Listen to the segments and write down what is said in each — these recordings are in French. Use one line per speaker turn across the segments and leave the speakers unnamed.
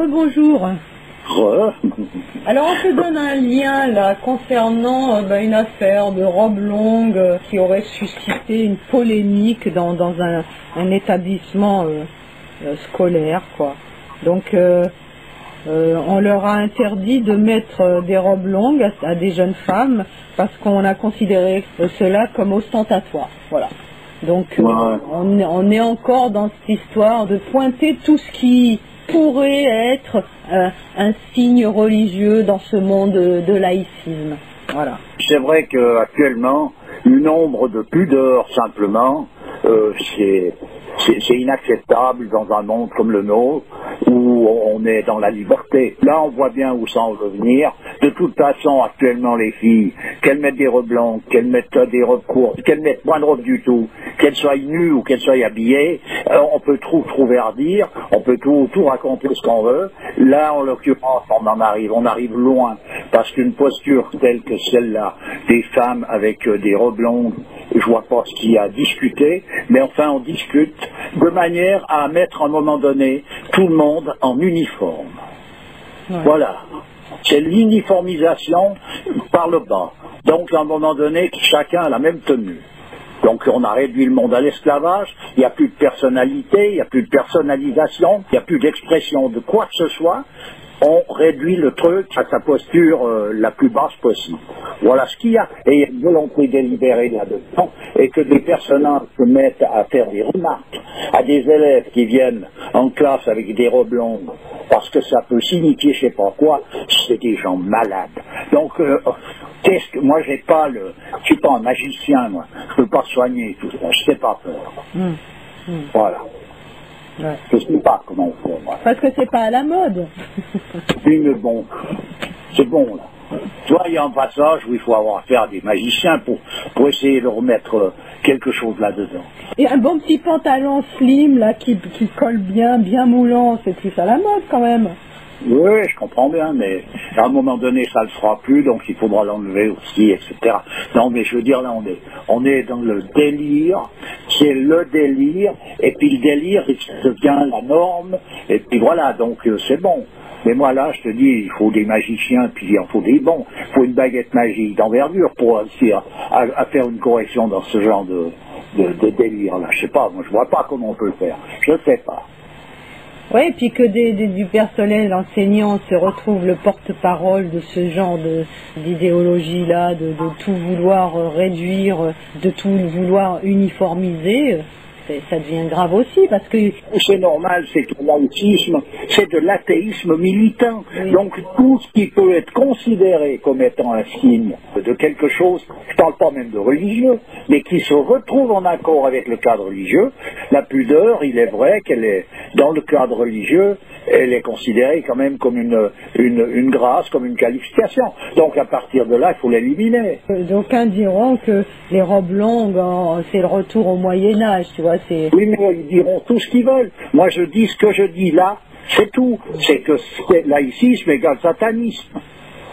Rebonjour.
Re.
Alors on te donne un lien là concernant une affaire de robe longue qui aurait suscité une polémique dans un établissement scolaire, quoi. Donc on leur a interdit de mettre des robes longues à des jeunes femmes parce qu'on a considéré cela comme ostentatoire. Voilà. Donc on est encore dans cette histoire de pointer tout ce qui pourrait être un signe religieux dans ce monde de laïcisme. Voilà.
C'est vrai qu'actuellement, une ombre de pudeur simplement, c'est inacceptable dans un monde comme le nôtre où on est dans la liberté. Là, on voit bien où ça en veut venir. De toute façon, actuellement, les filles, qu'elles mettent des robes longues, qu'elles mettent des robes courtes, qu'elles mettent moins de robes du tout, qu'elles soient nues ou qu'elles soient habillées, on peut trouver à dire, on peut tout raconter ce qu'on veut. Là, en l'occurrence, on arrive loin, parce qu'une posture telle que celle-là, des femmes avec des robes longues, je vois pas ce qu'il y a à discuter, mais enfin, on discute de manière à mettre à un moment donné tout le monde en uniforme. Ouais. Voilà. C'est l'uniformisation par le bas. Donc, à un moment donné, chacun a la même tenue. Donc, on a réduit le monde à l'esclavage, il n'y a plus de personnalité, il n'y a plus de personnalisation, il n'y a plus d'expression de quoi que ce soit. On réduit le truc à sa posture la plus basse possible. Voilà ce qu'il y a. Et il y a une volonté délibérée là-dedans, et que des personnages se mettent à faire des remarques à des élèves qui viennent en classe avec des robes longues, parce que ça peut signifier je sais pas quoi, c'est des gens malades. Donc, moi je suis pas un magicien, moi. Je peux pas soigner tout ça, je sais pas faire. Voilà. Ouais. Je ne sais pas comment on fait, moi.
Parce que c'est pas à la mode.
Oui, mais bon, c'est bon, là. Tu vois, il y a un passage où il faut avoir affaire à des magiciens pour essayer de remettre quelque chose là-dedans.
Et un bon petit pantalon slim, là, qui colle bien moulant, c'est plus à la mode, quand même.
Oui, je comprends bien, mais à un moment donné, ça ne le fera plus, donc il faudra l'enlever aussi, etc. Non, mais je veux dire, là, on est dans le délire, c'est le délire, et puis le délire, il devient la norme, et puis voilà, donc c'est bon. Mais moi, là, je te dis, il faut des magiciens, puis il en faut des bons. Il faut une baguette magique d'envergure pour réussir à faire une correction dans ce genre de délire, là. Je sais pas, moi, je vois pas comment on peut le faire. Je ne sais pas.
Oui, puis que du personnel enseignant se retrouve le porte-parole de ce genre d'idéologie-là, de tout vouloir réduire, de tout vouloir uniformiser, ça devient grave aussi, parce que...
C'est normal, c'est que le laïcisme, c'est de l'athéisme militant. Oui. Donc tout ce qui peut être considéré comme étant un signe de quelque chose, je ne parle pas même de religieux, mais qui se retrouve en accord avec le cadre religieux, la pudeur, il est vrai qu'elle est, dans le cadre religieux, elle est considérée quand même comme une grâce, comme une qualification. Donc à partir de là, il faut l'éliminer.
D'aucuns diront que les robes longues, c'est le retour au Moyen-Âge, tu vois.
Oui, mais ils diront tout ce qu'ils veulent. Moi, je dis ce que je dis là, c'est tout. C'est que laïcisme égale satanisme.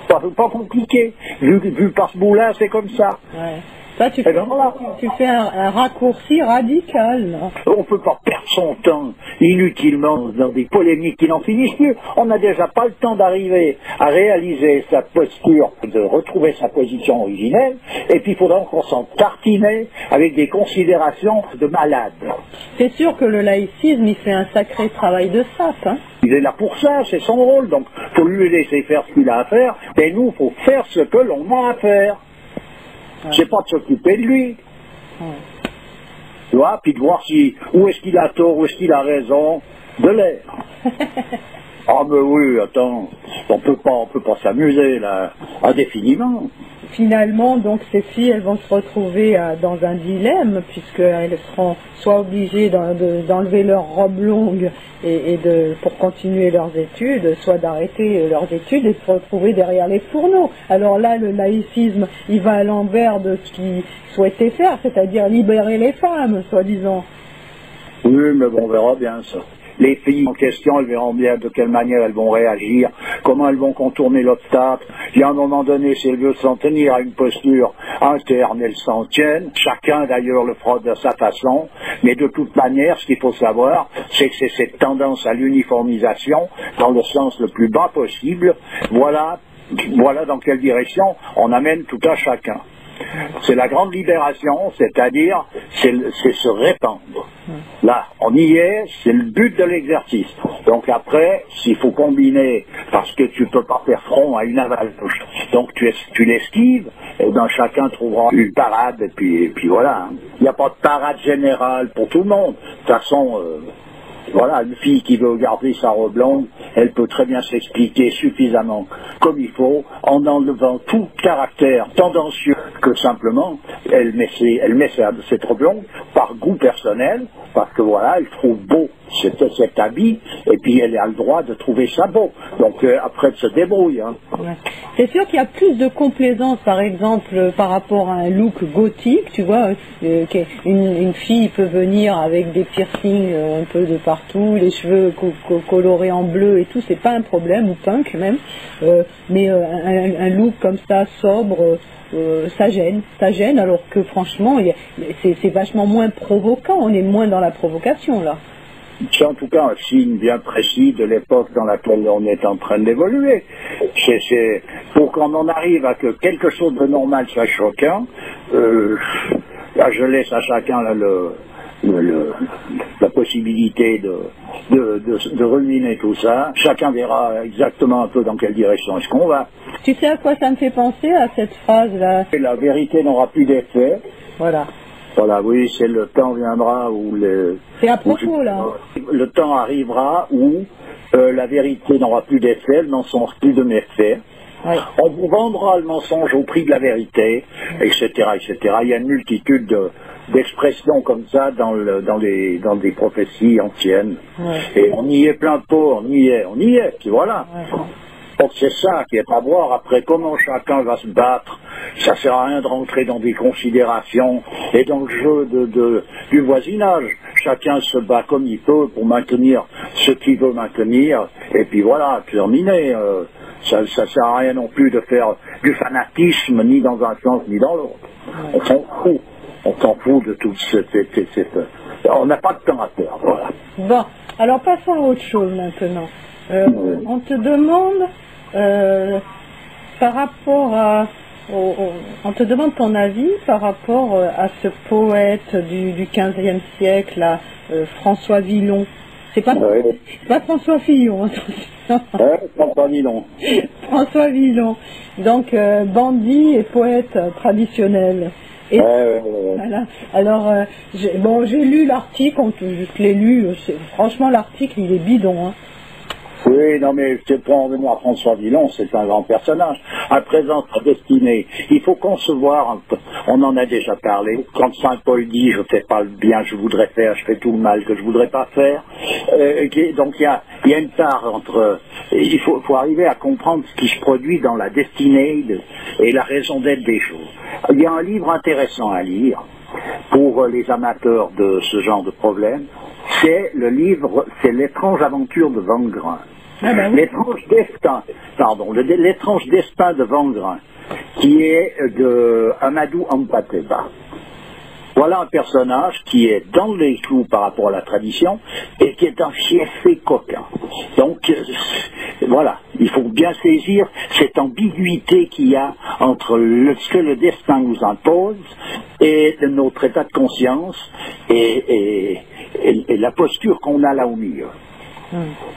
Pas compliqué. Vu par ce bout-là, c'est comme ça.
Ouais. Toi, tu fais un raccourci radical. Là.
On ne peut pas perdre son temps inutilement dans des polémiques qui n'en finissent plus. On n'a déjà pas le temps d'arriver à réaliser sa posture, de retrouver sa position originelle, et puis il faudra encore s'en tartiner avec des considérations de malade.
C'est sûr que le laïcisme, il fait un sacré travail de sape, hein.
Il est là pour ça, c'est son rôle, donc il faut lui laisser faire ce qu'il a à faire, et nous, il faut faire ce que l'on a à faire. Ouais. C'est pas de s'occuper de lui. Ouais. Tu vois, puis de voir où est-ce qu'il a tort, où est-ce qu'il a raison, de l'air. Ah mais oui, attends, on peut pas s'amuser là, indéfiniment.
Finalement, donc ces filles, elles vont se retrouver dans un dilemme, puisqu'elles seront soit obligées d'enlever leur robe longue pour continuer leurs études, soit d'arrêter leurs études et de se retrouver derrière les fourneaux. Alors là, le laïcisme, il va à l'envers de ce qu'il souhaitait faire, c'est-à-dire libérer les femmes, soi-disant.
Oui, mais bon, on verra bien ça. les filles en question, elles verront bien de quelle manière elles vont réagir, comment elles vont contourner l'obstacle. Et à un moment donné, si elles veulent s'en tenir à une posture interne, elles s'en tiennent. Chacun d'ailleurs le fera de sa façon, mais de toute manière, ce qu'il faut savoir, c'est que c'est cette tendance à l'uniformisation dans le sens le plus bas possible. Voilà dans quelle direction on amène tout à chacun. C'est la grande libération, c'est-à-dire c'est se répandre. Là, on y est, c'est le but de l'exercice. Donc après, s'il faut combiner, parce que tu ne peux pas faire front à une avalanche, donc tu l'esquives, et ben chacun trouvera une parade, et puis voilà. Il n'y a pas de parade générale pour tout le monde. De toute façon, voilà, une fille qui veut garder sa robe longue, elle peut très bien s'expliquer suffisamment comme il faut, en enlevant tout caractère tendancieux que simplement elle met cette robe longue par goût personnel, parce que voilà, elle trouve beau cet habit, et puis elle a le droit de trouver ça beau. Donc après, elle se débrouille. Hein.
Ouais. C'est sûr qu'il y a plus de complaisance, par exemple, par rapport à un look gothique, tu vois, une fille peut venir avec des piercings un peu de partout, les cheveux colorés en bleu et tout, c'est pas un problème, ou punk même, mais un look comme ça, sobre, ça gêne, alors que franchement, c'est vachement moins provoquant, on est moins dans la provocation là.
C'est en tout cas un signe bien précis de l'époque dans laquelle on est en train d'évoluer. Pour qu'on en arrive à que quelque chose de normal soit choquant, là je laisse à chacun là, la possibilité de ruminer tout ça. Chacun verra exactement un peu dans quelle direction est-ce qu'on va.
Tu sais à quoi ça me fait penser, à cette phrase-là?
La vérité n'aura plus d'effet.
Voilà.
Voilà, oui, c'est le temps viendra où
c'est à propos, là.
Le temps arrivera où la vérité n'aura plus d'effet, le mensonge plus de méfait. Oui. On vous vendra le mensonge au prix de la vérité, etc., etc. Il y a une multitude d'expressions comme ça dans des prophéties anciennes. Oui. Et on y est plein pot, on y est, puis voilà. Oui. Donc c'est ça qui est à voir. Après, comment chacun va se battre, ça sert à rien de rentrer dans des considérations et dans le jeu du voisinage. Chacun se bat comme il peut pour maintenir ce qu'il veut maintenir, et puis voilà, terminé. Ça sert à rien non plus de faire du fanatisme, ni dans un sens, ni dans l'autre. On s'en fout de toute cette... On n'a pas de temps à perdre, voilà.
Bon, alors passons à autre chose maintenant. On te demande, par rapport à... on te demande ton avis par rapport à ce poète du XVe siècle, là, François Villon. C'est pas François Fillon, attention.
François Villon.
François Villon. Donc, bandit et poète traditionnel. Et, voilà. Alors, j'ai lu l'article, je l'ai lu, franchement l'article il est bidon. Hein.
Oui, non mais c'est pour en venir à François Villon, c'est un grand personnage. À présent, sa destinée, il faut concevoir, on en a déjà parlé, quand Saint Paul dit « je fais pas le bien, je voudrais faire, je fais tout le mal que je voudrais pas faire », donc il y a une part entre... Il faut arriver à comprendre ce qui se produit dans la destinée et la raison d'être des choses. Il y a un livre intéressant à lire pour les amateurs de ce genre de problème. C'est le livre, c'est L'étrange aventure de Vangrin. Ah ben oui. L'étrange destin de Vangrin, qui est de Amadou Hampâté-Bâ. Voilà un personnage qui est dans les clous par rapport à la tradition et qui est un fiefé coquin. Donc voilà, il faut bien saisir cette ambiguïté qu'il y a entre ce que le destin nous impose et notre état de conscience et la posture qu'on a là au milieu.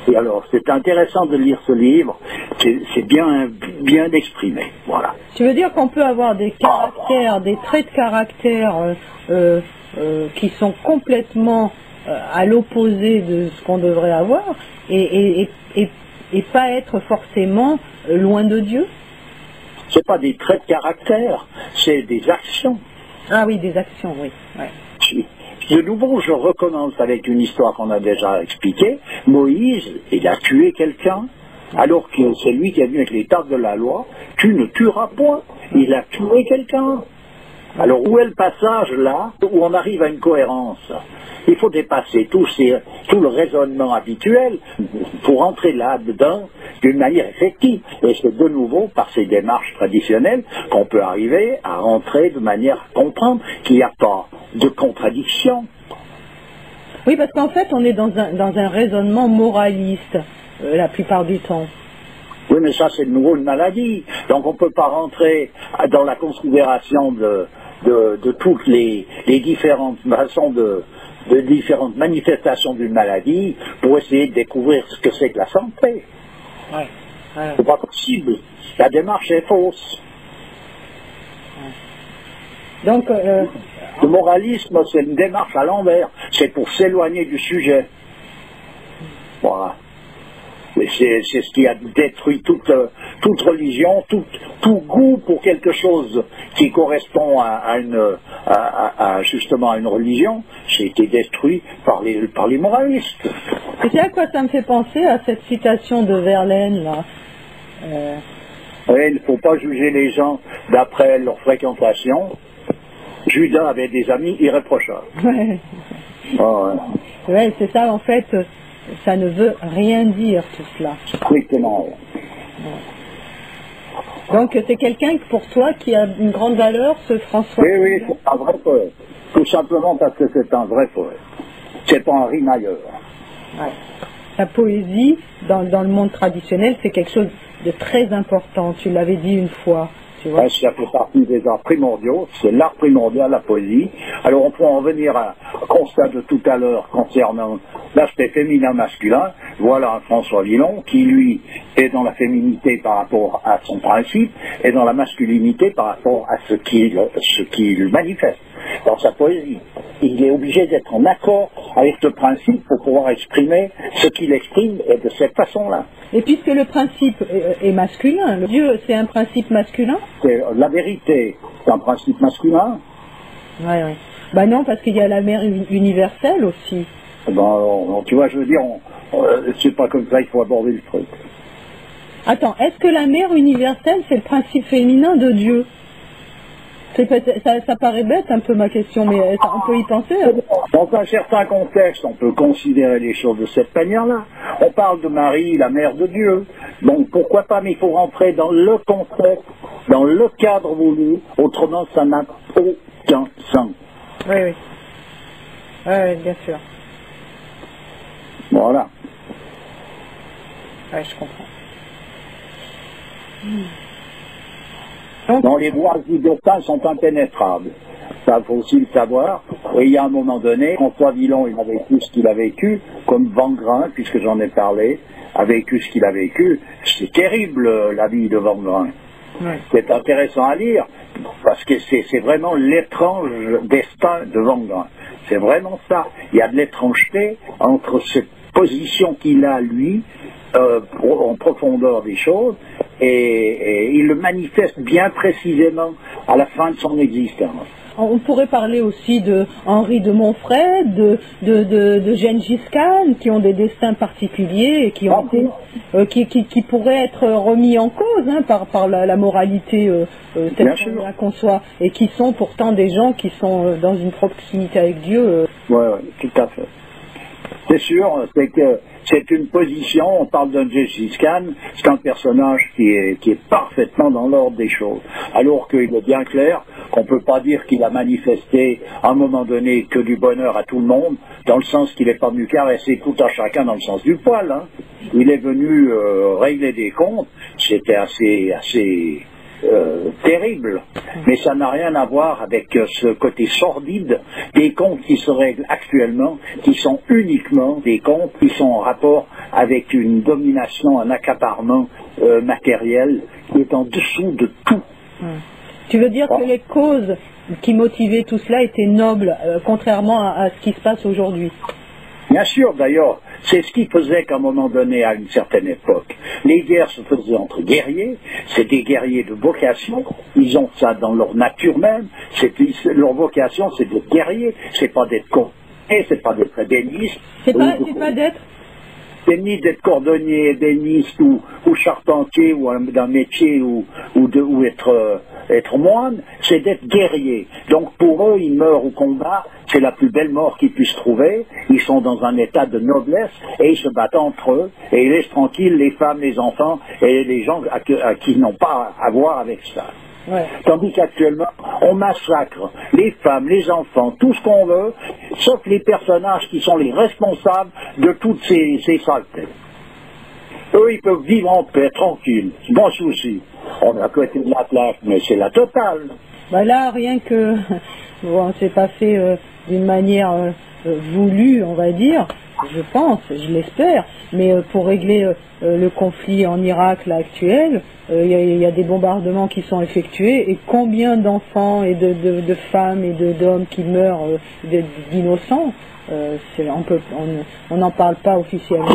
Et alors, c'est intéressant de lire ce livre, c'est bien exprimé, voilà.
Tu veux dire qu'on peut avoir des caractères, des traits de caractère qui sont complètement à l'opposé de ce qu'on devrait avoir et pas être forcément loin de Dieu?
C'est pas des traits de caractère, c'est des actions.
Ah oui, des actions, oui. Ouais.
De nouveau, je recommence avec une histoire qu'on a déjà expliquée. Moïse, il a tué quelqu'un, alors que c'est lui qui est venu avec les tables de la loi. Tu ne tueras point. Il a tué quelqu'un. Alors où est le passage là, où on arrive à une cohérence? Il faut dépasser tout le raisonnement habituel pour entrer là-dedans d'une manière effective. Et c'est de nouveau par ces démarches traditionnelles qu'on peut arriver à rentrer de manière à comprendre qu'il n'y a pas de contradiction.
Oui, parce qu'en fait, on est dans un raisonnement moraliste la plupart du temps.
Oui, mais ça, c'est de nouveau une maladie. Donc, on ne peut pas rentrer dans la considération de toutes les différentes façons de différentes manifestations d'une maladie pour essayer de découvrir ce que c'est que la santé.
Ouais.
C'est pas possible. La démarche est fausse.
Donc,
le moralisme, c'est une démarche à l'envers. C'est pour s'éloigner du sujet. Voilà. Mais c'est ce qui a détruit toute religion, tout goût pour quelque chose qui correspond justement à une religion, c'est été détruit par les moralistes.
tu sais à quoi ça me fait penser, à cette citation de Verlaine, là
Oui, il ne faut pas juger les gens d'après leur fréquentation. Judas avait des amis irréprochables.
Ouais.
Oh, ouais.
Ouais, c'est ça, en fait, ça ne veut rien dire, tout cela.
Strictement.
Donc, c'est quelqu'un, pour toi, qui a une grande valeur, ce François?
Oui, c'est un vrai poète. Tout simplement parce que c'est un vrai poète. C'est pas un rimailleur.
Ouais. La poésie, dans le monde traditionnel, c'est quelque chose de très important. Tu l'avais dit une fois. Tu vois.
Ouais, ça fait partie des arts primordiaux, c'est l'art primordial, la poésie. Alors on peut en venir à un constat de tout à l'heure concernant l'aspect féminin-masculin. Voilà un François Villon qui, lui, est dans la féminité par rapport à son principe et dans la masculinité par rapport à ce qu'il manifeste dans sa poésie. Il est obligé d'être en accord avec ce principe pour pouvoir exprimer ce qu'il exprime et de cette façon-là.
Et puisque le principe est masculin, le Dieu, c'est un principe masculin?
La vérité, c'est un principe masculin.
Oui. Ben non, parce qu'il y a la mère universelle aussi.
Ben, tu vois, je veux dire, c'est pas comme ça, il faut aborder le truc.
Attends, est-ce que la mère universelle, c'est le principe féminin de Dieu? Ça paraît bête un peu ma question, mais on peut y penser.
Dans un certain contexte, on peut considérer les choses de cette manière-là. On parle de Marie, la mère de Dieu. Donc pourquoi pas, mais il faut rentrer dans le contexte, dans le cadre voulu, autrement ça n'a aucun sens.
Oui. Oui, bien sûr.
Voilà.
Oui, je comprends.
Donc, les voies du destin sont impénétrables. Ça, il faut aussi le savoir. Et il y a un moment donné, François Villon, il a vécu ce qu'il a vécu, comme Vangrin, puisque j'en ai parlé, a vécu ce qu'il a vécu. C'est terrible, la vie de Vangrin.
Ouais.
C'est intéressant à lire, parce que c'est vraiment l'étrange destin de Vangrin. C'est vraiment ça. Il y a de l'étrangeté entre cette position qu'il a, lui, en profondeur des choses, et il le manifeste bien précisément à la fin de son existence.
On pourrait parler aussi de Henri de Montfray, de Gengis Khan, qui ont des destins particuliers et qui pourraient être remis en cause par la moralité telle qu'on la conçoit, et qui sont pourtant des gens qui sont dans une proximité avec Dieu.
Oui, tout à fait. C'est sûr, c'est que c'est une position, on parle d'un Gengis Khan, c'est un personnage qui est parfaitement dans l'ordre des choses. Alors qu'il est bien clair qu'on ne peut pas dire qu'il a manifesté à un moment donné que du bonheur à tout le monde, dans le sens qu'il n'est pas venu caresser tout à chacun dans le sens du poil. Hein. Il est venu régler des comptes, c'était assez terrible, mais ça n'a rien à voir avec ce côté sordide des comptes qui se règlent actuellement, qui sont uniquement des comptes qui sont en rapport avec une domination, un accaparement matériel qui est en dessous de tout.
Tu veux dire que les causes qui motivaient tout cela étaient nobles, contrairement à ce qui se passe aujourd'hui?
Bien sûr, d'ailleurs, c'est ce qui faisait qu'à un moment donné, à une certaine époque, les guerres se faisaient entre guerriers, c'est des guerriers de vocation, ils ont ça dans leur nature même, leur vocation c'est d'être guerrier, c'est pas d'être cordonnier, c'est pas d'être ébéniste.
C'est pas d'être?
C'est ni d'être cordonnier, ébéniste ou charpentier ou d'un métier ou être être moine, c'est d'être guerrier. Donc pour eux, ils meurent au combat, c'est la plus belle mort qu'ils puissent trouver. Ils sont dans un état de noblesse et ils se battent entre eux et ils laissent tranquilles les femmes, les enfants et les gens à qui n'ont pas à voir avec ça.
Ouais.
Tandis qu'actuellement, on massacre les femmes, les enfants, tout ce qu'on veut, sauf les personnages qui sont les responsables de toutes ces saletés. Eux, ils peuvent vivre en paix, tranquille, bon souci. On est à côté de la plaque, mais c'est la totale.
Bah là, rien que, bon, c'est pas fait d'une manière voulue, on va dire, je pense, je l'espère, mais pour régler le conflit en Irak là, actuel, il y a des bombardements qui sont effectués, et combien d'enfants et de femmes et d'hommes qui meurent d'innocents, on n'en parle pas officiellement.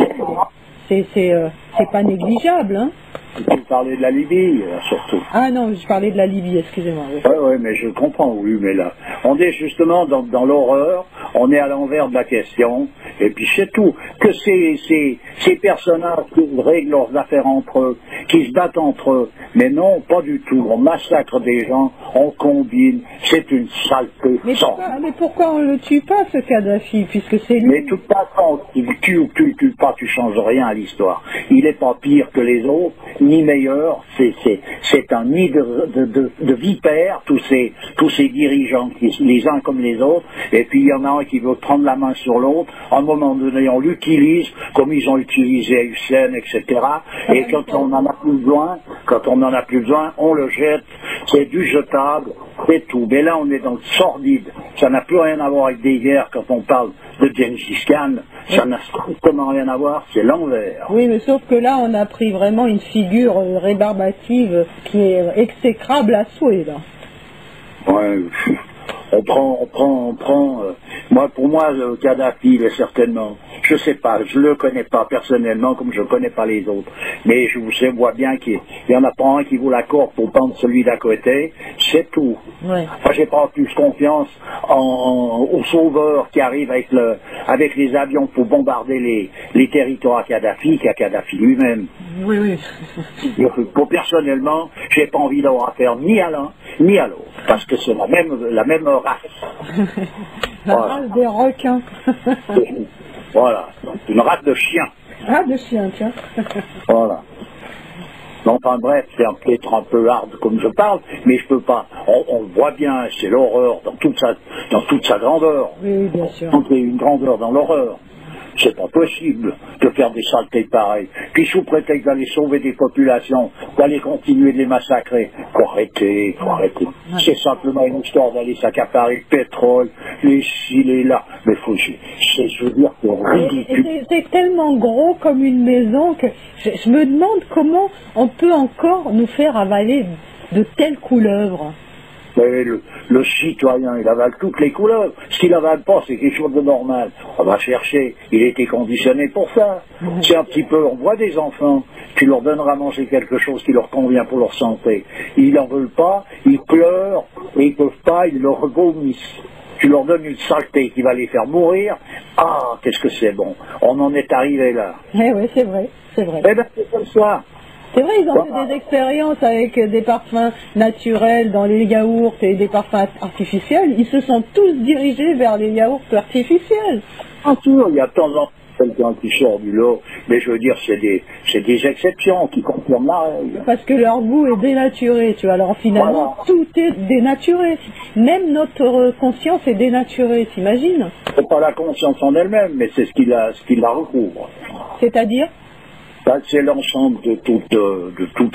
C'est pas négligeable, hein.
Vous parlez de la Libye, surtout.
Ah non, je parlais de la Libye, excusez-moi. Oui.
Oui, mais je comprends, oui, mais là, on est justement dans l'horreur, on est à l'envers de la question, et puis c'est tout. Que ces personnages qui règlent leurs affaires entre eux, qui se battent entre eux, mais non, pas du tout. On massacre des gens, on combine, c'est une saleté.
Mais pourquoi on ne le tue pas, ce Kadhafi, puisque c'est lui?
Mais de toute façon, tu le tues ou tu le tues pas, tu changes rien à l'histoire. Il n'est pas pire que les autres, ni meilleur, c'est un nid de vipères, tous ces dirigeants, les uns comme les autres, et puis il y en a un qui veut prendre la main sur l'autre, à un moment donné on l'utilise, comme ils ont utilisé Hussein, etc., et quand on en a plus besoin, on le jette, c'est du jetable, c'est tout. Mais là on est dans le sordide, ça n'a plus rien à voir avec des guerres quand on parle de Gengis Khan, ça n'a strictement rien à voir, c'est l'envers.
Oui, mais sauf que là, on a pris vraiment une figure rébarbative qui est exécrable à souhait, là.
Ouais, on prend. Moi, pour moi, le Kadhafi, il est certainement. Je sais pas, je le connais pas personnellement, comme je connais pas les autres. Mais je vois bien qu'il y en a pas un qui vaut la corde pour prendre celui d'à côté. C'est tout.
Ouais.
Moi, j'ai pas plus confiance aux sauveurs qui arrivent avec les avions pour bombarder les territoires à Kadhafi qu'à Kadhafi lui-même.
Oui, oui.
Pour personnellement, j'ai pas envie d'avoir affaire ni à l'un ni à l'autre, parce que c'est la même race.
La race des requins.
Voilà, donc une race de chiens.
Ah, de chiens, tiens.
Voilà. Donc, enfin bref, c'est peut-être un peu hard comme je parle, mais je peux pas. On le voit bien, c'est l'horreur dans toute sa grandeur.
Oui, bien sûr.
Donc il y a une grandeur dans l'horreur. C'est pas possible de faire des saletés pareilles. Puis sous prétexte d'aller sauver des populations, d'aller continuer de les massacrer. Faut arrêter. Ouais. C'est simplement une histoire d'aller s'accaparer le pétrole, les ci, les là. Mais je veux dire, c'est ridicule.
C'est tellement gros comme une maison que je me demande comment on peut encore nous faire avaler de telles couleuvres.
Mais le citoyen, il avale toutes les couleurs. Ce qu'il avale pas, c'est quelque chose de normal. On va chercher. Il a été conditionné pour ça. C'est un petit peu, on voit des enfants, tu leur donneras à manger quelque chose qui leur convient pour leur santé. Ils n'en veulent pas, ils pleurent, et ils peuvent pas, ils leur vomissent. Tu leur donnes une saleté qui va les faire mourir. Ah, qu'est-ce que c'est bon. On en est arrivé là.
Eh oui, c'est vrai.
Eh bien, c'est comme ça.
C'est vrai, ils ont fait des expériences avec des parfums naturels dans les yaourts et des parfums artificiels. Ils se sont tous dirigés vers les yaourts artificiels.
Bien sûr, il y a de temps en temps quelqu'un qui sort du lot, mais je veux dire, c'est des exceptions qui confirment la règle.
Parce que leur goût est dénaturé, tu vois. Alors finalement, voilà. Tout est dénaturé. Même notre conscience est dénaturée, t'imagines?
C'est pas la conscience en elle-même, mais c'est ce qui la recouvre.
C'est-à-dire?
C'est l'ensemble de tout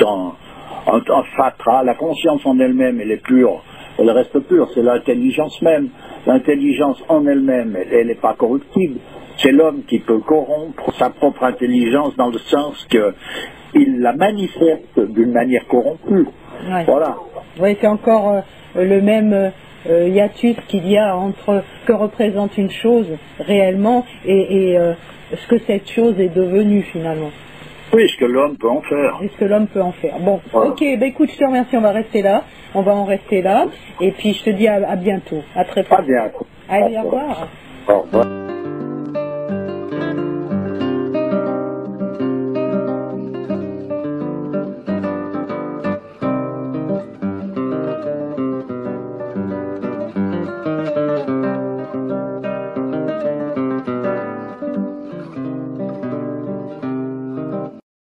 un fatras. La conscience en elle-même, elle est pure, elle reste pure, c'est l'intelligence même. L'intelligence en elle-même, elle n'est pas corruptible. C'est l'homme qui peut corrompre sa propre intelligence dans le sens qu'il la manifeste d'une manière corrompue.
Ouais.
Voilà.
Oui, c'est encore le même hiatus qu'il y a entre ce que représente une chose réellement et ce que cette chose est devenue finalement.
Oui, ce que l'homme peut en faire.
Et ce que l'homme peut en faire. Bon,
voilà.
Ok, écoute, je te remercie, on va rester là. On va en rester là. Et puis je te dis à bientôt. À très bientôt.
À bientôt.
Allez, au revoir.
Au revoir.